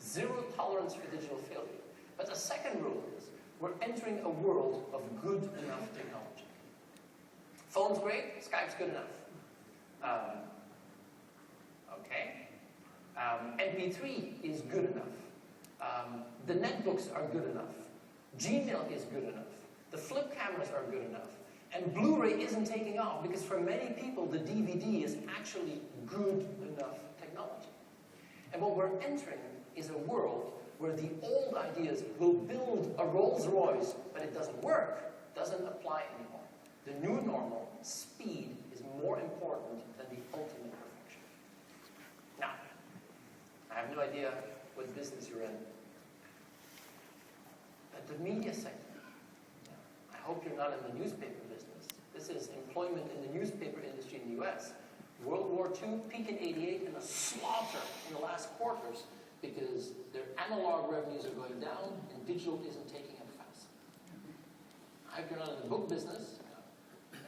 Zero tolerance for digital failure. But the second rule is, we're entering a world of good enough technology. Phone's great, Skype's good enough. Okay. MP3 is good enough. The netbooks are good enough. Gmail is good enough. The flip cameras are good enough. And Blu-ray isn't taking off because for many people, the DVD is actually good enough technology. And what we're entering is a world where the old ideas will build a Rolls Royce, but it doesn't work, doesn't apply anymore. The new normal, speed, is more important than the ultimate perfection. Now, I have no idea what business you're in, but the media sector, I hope you're not in the newspaper business. This is employment in the newspaper industry in the US. World War II, peak in '88, and a slaughter in the last quarters because their analog revenues are going down and digital isn't taking it fast. I hope you're not in the book business.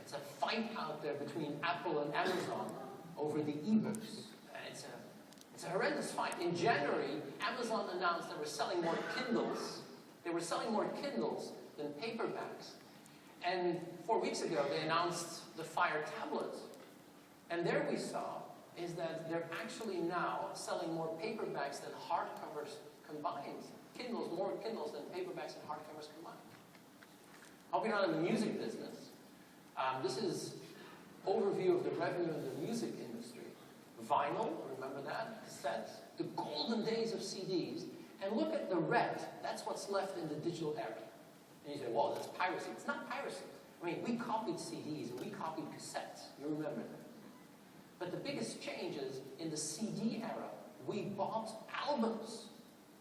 It's a fight out there between Apple and Amazon over the ebooks. It's a horrendous fight. In January, Amazon announced they were selling more Kindles. They were selling more Kindles than paperbacks. And 4 weeks ago, they announced the Fire tablets. And there we saw is that they're actually now selling more paperbacks than hardcovers combined. Kindles, more Kindles than paperbacks and hardcovers combined. Hope you're not in the music business. This is overview of the revenue in the music industry. Vinyl, remember that? Cassettes, the golden days of CDs. And look at the red. That's what's left in the digital era. And you say, well, that's piracy. It's not piracy. I mean, we copied CDs and we copied cassettes. You remember that. But the biggest change is, in the CD era, we bought albums.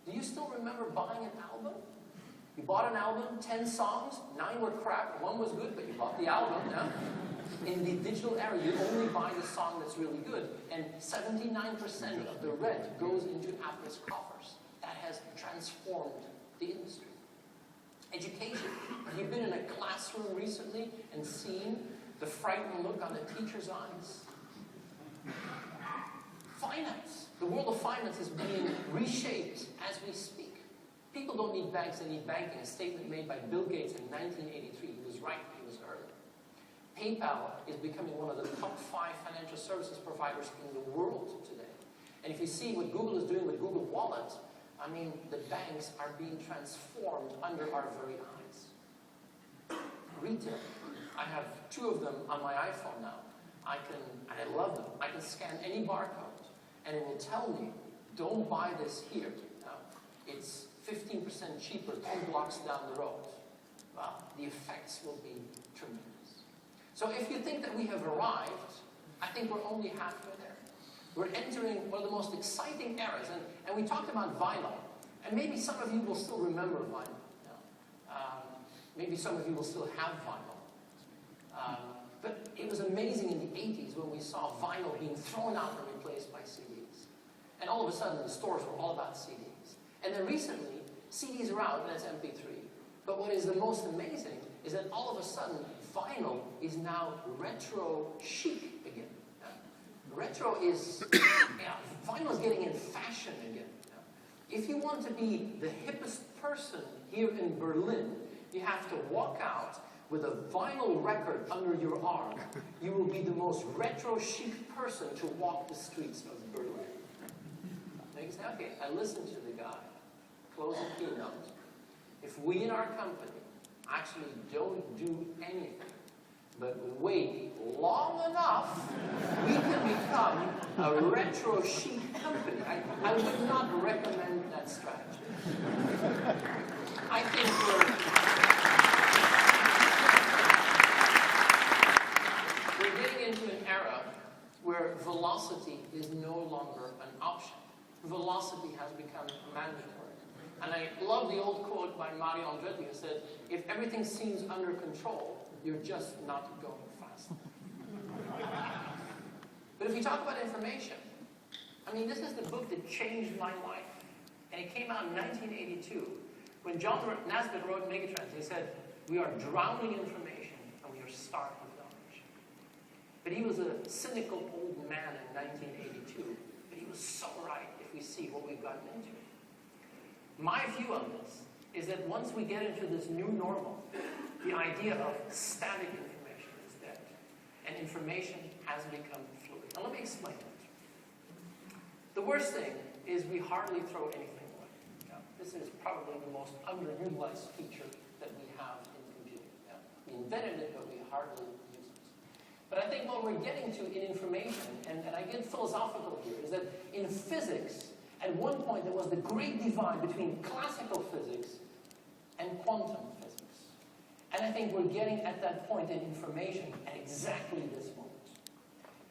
Do you still remember buying an album? You bought an album, 10 songs, 9 were crap, 1 was good, but you bought the album, yeah? In the digital era, you only buy the song that's really good. And 79% of the red goes into Apple's coffers. That has transformed the industry. Education. Have you been in a classroom recently and seen the frightened look on the teacher's eyes? Finance. The world of finance is being reshaped as we speak. People don't need banks, they need banking. A statement made by Bill Gates in 1983. He was right, he was early. PayPal is becoming one of the top 5 financial services providers in the world today. And if you see what Google is doing with Google Wallet, I mean, the banks are being transformed under our very eyes. Retail. I have 2 of them on my iPhone now. And I love them. I can scan any barcode, and it will tell me, don't buy this here. Now, it's 15% cheaper 2 blocks down the road. Well, the effects will be tremendous. So if you think that we have arrived, I think we're only halfway there. We're entering one of the most exciting eras. And we talked about vinyl. And maybe some of you will still remember vinyl. Maybe some of you will still have vinyl. But it was amazing in the 80s when we saw vinyl being thrown out and replaced by CDs. And all of a sudden, the stores were all about CDs. And then recently, CDs are out and it's MP3. But what is the most amazing is that all of a sudden, vinyl is now retro chic again. Retro is, vinyl is getting in fashion again. If you want to be the hippest person here in Berlin, you have to walk out with a vinyl record under your arm. You will be the most retro chic person to walk the streets of Berlin. Now you say, okay, I listened to the guy, close the keynote. If we in our company actually don't do anything, but wait long enough, we can become a retro chic company. I would not recommend that strategy. I think we're getting into an era where velocity is no longer an option. Velocity has become mandatory. And I love the old quote by Mario Andretti who said, if everything seems under control, you're just not going fast. But if you talk about information, I mean, this is the book that changed my life. And it came out in 1982, when John Naisbitt wrote Megatrends. He said, we are drowning in information, and we are starved of knowledge. But he was a cynical old man in 1982. But he was so right if we see what we've gotten into. My view on this is that once we get into this new normal, the idea of static information is dead, and information has become fluid. Now let me explain it. The worst thing is we hardly throw anything away. Yeah. This is probably the most underutilized feature that we have in computing. Yeah. We invented it, but we hardly use it. But I think what we're getting to in information, and I get philosophical here, is that in physics, at one point there was the great divide between classical physics and quantum physics. And I think we're getting at that point in information at exactly this moment.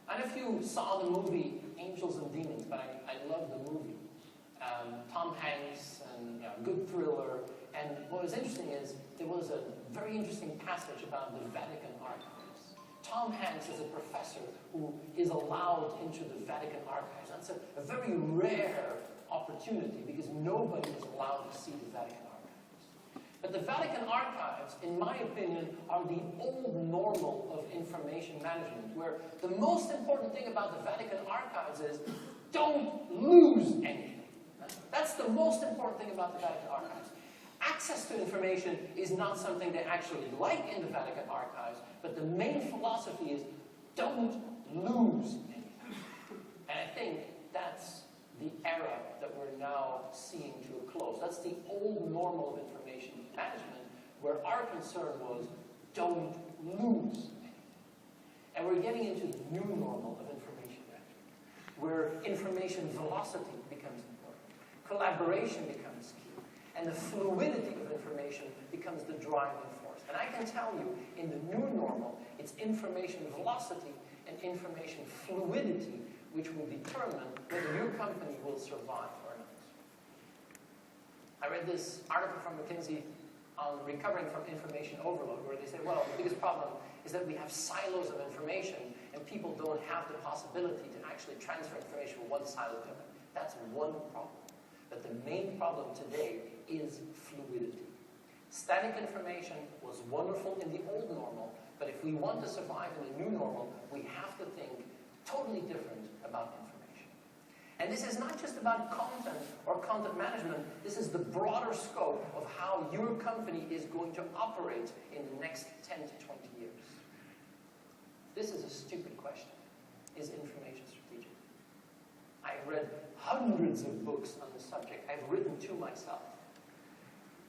I don't know if you saw the movie Angels and Demons, but I love the movie. Tom Hanks, and good thriller. And what was interesting is there was a very interesting passage about the Vatican archives. Tom Hanks is a professor who is allowed into the Vatican archives. That's a very rare opportunity because nobody is allowed to see the Vatican archives. But the Vatican archives, in my opinion, are the old normal of information management, where the most important thing about the Vatican archives is don't lose anything. That's the most important thing about the Vatican archives. Access to information is not something they actually like in the Vatican archives, but the main philosophy is don't lose anything. And I think that's the era that we're now seeing to a close. That's the old normal of information management, where our concern was don't lose anything. And we're getting into the new normal of information management, where information velocity becomes important, collaboration becomes key, and the fluidity of information becomes the driving force. And I can tell you, in the new normal, it's information velocity and information fluidity which will determine whether your company will survive or not. I read this article from McKinsey on recovering from information overload, where they say, well, the biggest problem is that we have silos of information and people don't have the possibility to actually transfer information from one silo to another. That's one problem. But the main problem today is fluidity. Static information was wonderful in the old normal, but if we want to survive in the new normal, we have to think totally different about information. And this is not just about content or content management. This is the broader scope of how your company is going to operate in the next 10 to 20 years. This is a stupid question. Is information strategic? I've read hundreds of books on the subject. I've written two myself.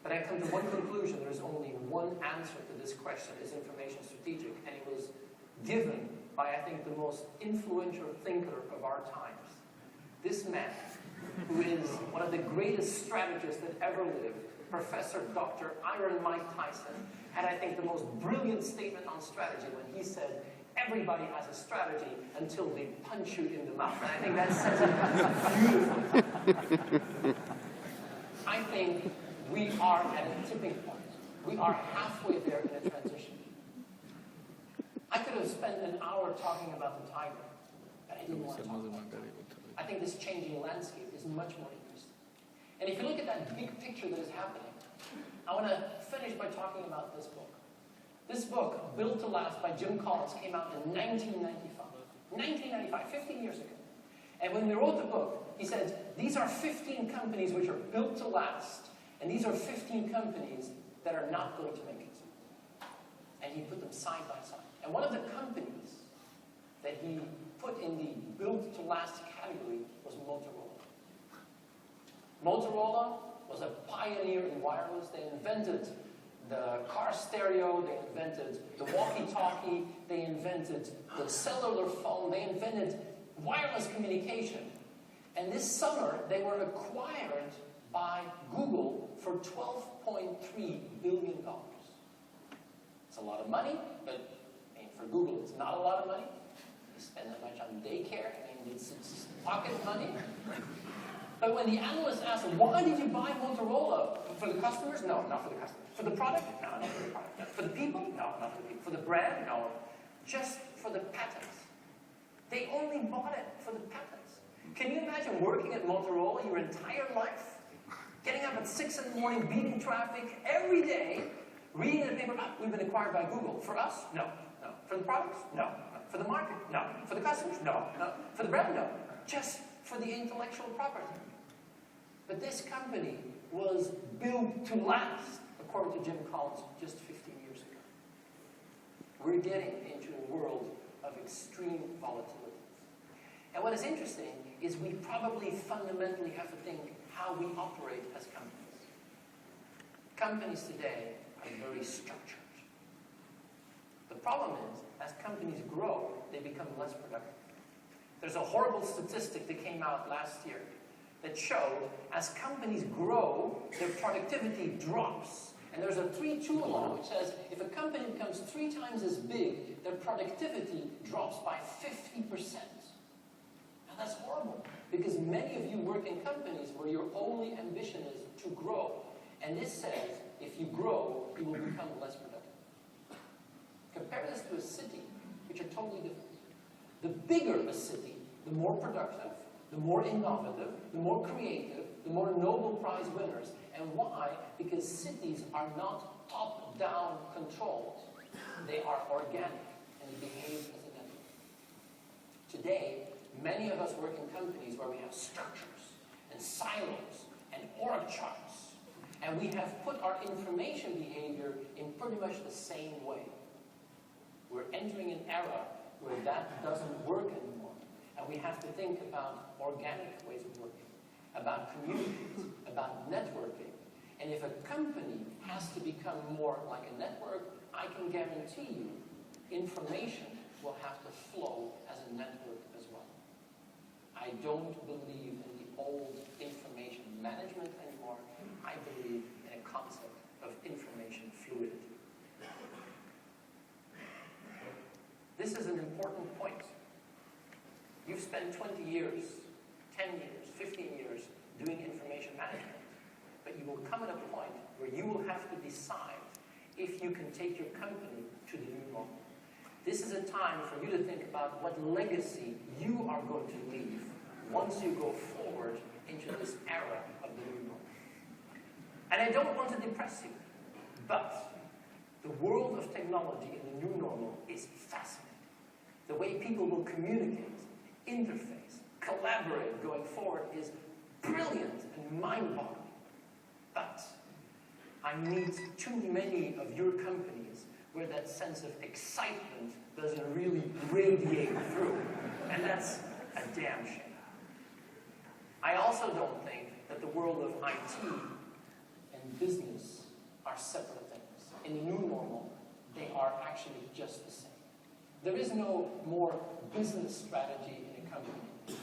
But I come to one conclusion. There's only one answer to this question, is information strategic? And it was given by, I think, the most influential thinker of our times. This man, who is one of the greatest strategists that ever lived, Professor Dr. Iron Mike Tyson, had, I think, the most brilliant statement on strategy when he said, everybody has a strategy until they punch you in the mouth. And I think that says it beautifully. I think we are at a tipping point. We are halfway there in a transition. I could have spent an hour talking about the tiger, but I didn't want to talk about it. I think this changing landscape is much more interesting. And if you look at that big picture that is happening, I want to finish by talking about this book. This book, Built to Last by Jim Collins, came out in 1995. 1995, 15 years ago. And when they wrote the book, he said, these are 15 companies which are built to last, and these are 15 companies that are not going to make it. And he put them side by side. And one of the companies that he put in the built to last category was Motorola. Motorola was a pioneer in wireless. They invented the car stereo, they invented the walkie-talkie, they invented the cellular phone, they invented wireless communication. And this summer, they were acquired by Google for $12.3 billion. It's a lot of money, but for Google, it's not a lot of money. They spend that much on daycare. It's pocket money. But when the analyst asked, why did you buy Motorola? For the customers? No, not for the customers. For the product? No, not for the product. For the people? No, not for the people. For the brand? No. Just for the patents. They only bought it for the patents. Can you imagine working at Motorola your entire life? Getting up at 6 in the morning, beating traffic every day, reading in the paper, we've been acquired by Google. For us? No. No. For the products? No. No. For the market? No. For the customers? No. No. For the brand? No. Just for the intellectual property. But this company was built to last, according to Jim Collins, just 15 years ago. We're getting into a world of extreme volatility. And what is interesting is we probably fundamentally have to think how we operate as companies. Companies today are very structured. The problem is, as companies grow, they become less productive. There's a horrible statistic that came out last year that showed as companies grow, their productivity drops. And there's a 3-2 law which says if a company becomes 3 times as big, their productivity drops by 50%. Now that's horrible, because many of you work in companies where your only ambition is to grow. And this says if you grow, you will become less productive. Compare this to a city, which are totally different. The bigger a city, the more productive, the more innovative, the more creative, the more Nobel Prize winners. And why? Because cities are not top-down controlled. They are organic, and they behave as a network. Today, many of us work in companies where we have structures and silos and org charts. And we have put our information behavior in pretty much the same way. We're entering an era where that doesn't work anymore. And we have to think about organic ways of working, about communities, about networking. And if a company has to become more like a network, I can guarantee you information will have to flow as a network as well. I don't believe in the old information management anymore. I believe in a concept of information fluidity. This is an important point. You've spent 20 years, 10 years, 15 years doing information management, but you will come at a point where you will have to decide if you can take your company to the new normal. This is a time for you to think about what legacy you are going to leave once you go forward into this era of the new normal. And I don't want to depress you, but the world of technology in the new normal is fascinating. The way people will communicate, interface, collaborate going forward is brilliant and mind-boggling. But I meet too many of your companies where that sense of excitement doesn't really radiate through. And that's a damn shame. I also don't think that the world of IT and business are separate things. In the new normal, they are actually just the same. There is no more business strategy in a company,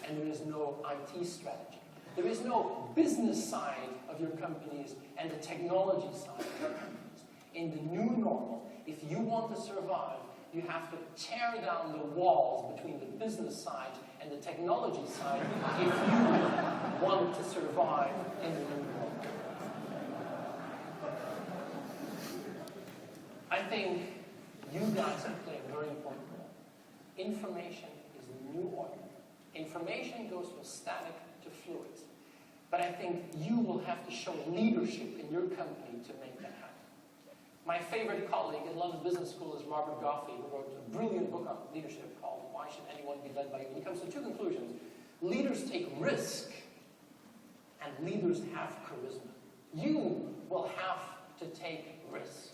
and there is no IT strategy. There is no business side of your companies and the technology side of your companies. In the new normal, if you want to survive, you have to tear down the walls between the business side and the technology side if you want to survive in the new normal. I think you guys have played a very important role. Information is the new oil. Information goes from static to fluid. But I think you will have to show leadership in your company to make that happen. My favorite colleague at London Business School is Robert Goffey, who wrote a brilliant book on leadership called Why Should Anyone Be Led By You? And he comes to 2 conclusions. Leaders take risk, and leaders have charisma. You will have to take risk.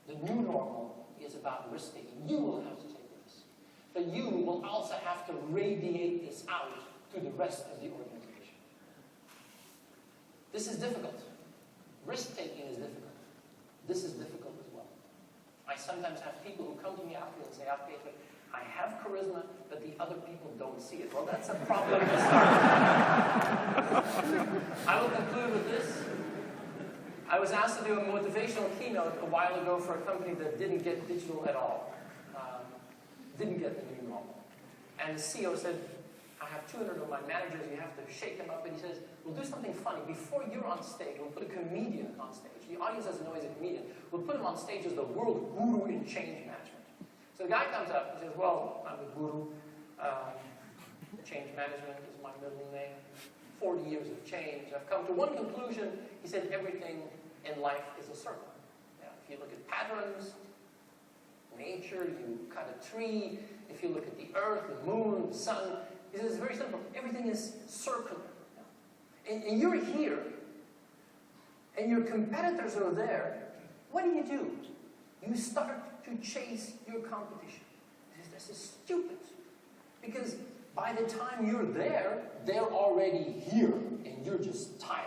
The new normal is about risk-taking. You will have to take risk. But you will also have to radiate this out to the rest of the organization. This is difficult. Risk-taking is difficult. This is difficult as well. I sometimes have people who come to me after and say, Peter, I have charisma, but the other people don't see it. Well, that's a problem to start. I will conclude with this. I was asked to do a motivational keynote a while ago for a company that didn't get digital at all. Didn't get the new normal. And the CEO said, I have 200 of my managers, you have to shake them up. And he says, we'll do something funny. Before you're on stage, we'll put a comedian on stage. The audience doesn't know he's a comedian. We'll put him on stage as the world guru in change management. So the guy comes up and says, well, I'm a guru. Change management is my middle name. 40 years of change. I've come to one conclusion. He said, everything in life is a circle. If you look at patterns, nature, you cut a tree. If you look at the earth, the moon, the sun, he says, it's very simple. Everything is circular. And you're here and your competitors are there, what do? You start to chase your competition. This is stupid. Because by the time you're there, they're already here, and you're just tired.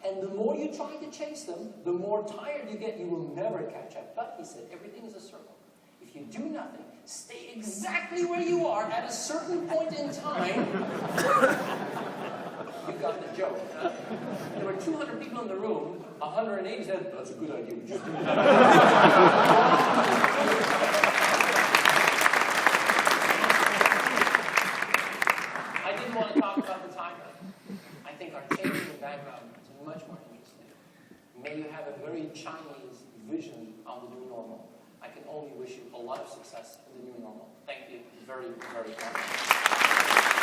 And the more you try to chase them, the more tired you get. You will never catch up. But, he said, everything is a circle. If you do nothing, stay exactly where you are at a certain point in time. You got the joke. Huh? There were 200 people in the room. 180 said, that's a good idea. Just do that. I didn't want to talk about the timer. I think our changing background is much more interesting. May you have a very Chinese vision on the new normal. I can only wish you a lot of success in the new normal. Thank you very, very much.